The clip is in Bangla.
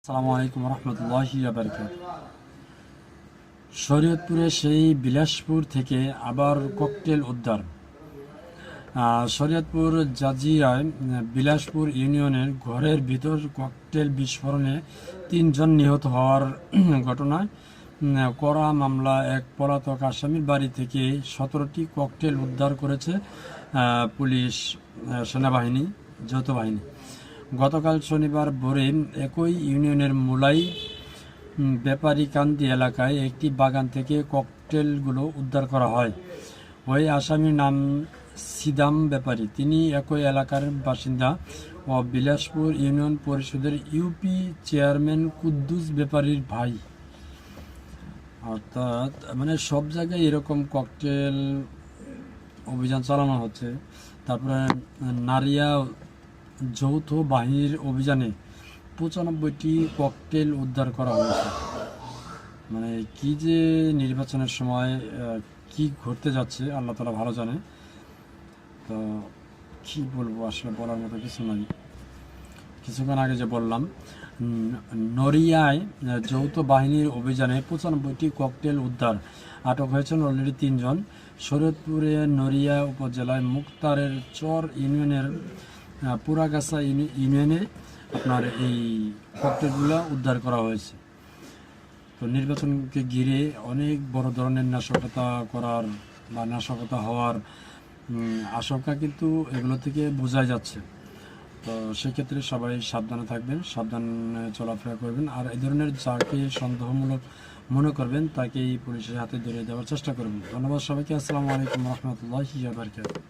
আসসালামু আলাইকুম রহমতুল্লাহি ওয়া বারাকাতুহু। শরীয়তপুরে সেই বিলাসপুর থেকে আবার ককটেল উদ্ধার। শরীয়তপুর জাজিয়ায় বিলাসপুর ইউনিয়নের ঘরের ভিতর ককটেল বিস্ফোরণে ৩ জন নিহত হওয়ার ঘটনায় করা মামলা এক পলাতক আসামির বাড়ি থেকে ১৭টি ককটেল উদ্ধার করেছে পুলিশ, সেনাবাহিনী, যৌথ বাহিনী। গতকাল শনিবার ভোরে একই ইউনিয়নের মুলাই ব্যাপারীকান্দি এলাকায় একটি বাগান থেকে ককটেলগুলো উদ্ধার করা হয়। ওই আসামির নাম সিদাম ব্যাপারী। তিনি একই এলাকার বাসিন্দা ও বিলাসপুর ইউনিয়ন পরিষদের ইউপি চেয়ারম্যান কুদ্দুস ব্যাপারীর ভাই। অর্থাৎ সব জায়গায় এরকম ককটেল অভিযান চালানো হচ্ছে। তারপরে নারিয়া যৌথ বাহিনীর অভিযানে ৯৫টি ককটেল উদ্ধার করা হয়েছে। কি যে নির্বাচনের সময় কি ঘটতে যাচ্ছে আল্লাহ তাআলা ভালো জানে। তো কি বলবো, আসলে বলার মতো কিছু নাই। কিছুক্ষণ আগে যে বললাম, নড়িয়ায় যৌথ বাহিনীর অভিযানে ৯৫টি ককটেল উদ্ধার, আটক হয়েছেন অলরেডি ৩ জন। শরীয়তপুরে নড়িয়া উপজেলায় মুক্তারের চর ইউনিয়নের পুরাগাছা ইউনিয়নে এই ককটেলগুলো উদ্ধার করা হয়েছে। তো নির্বাচনকে ঘিরে অনেক বড় ধরনের নাশকতা করার বা নাশকতা হওয়ার আশঙ্কা কিন্তু এগুলো থেকে বোঝা যাচ্ছে। তো সেক্ষেত্রে সবাই সাবধানে থাকবেন, সাবধানে চলাফেরা করবেন। আর এই ধরনের যাকে সন্দেহমূলক মনে করবেন তাকেই পুলিশের হাতে ধরে দেওয়ার চেষ্টা করবেন। ধন্যবাদ সবাইকে। আসসালামু আলাইকুম রহমতুল্লাহি ওয়া বারাকাতুহু।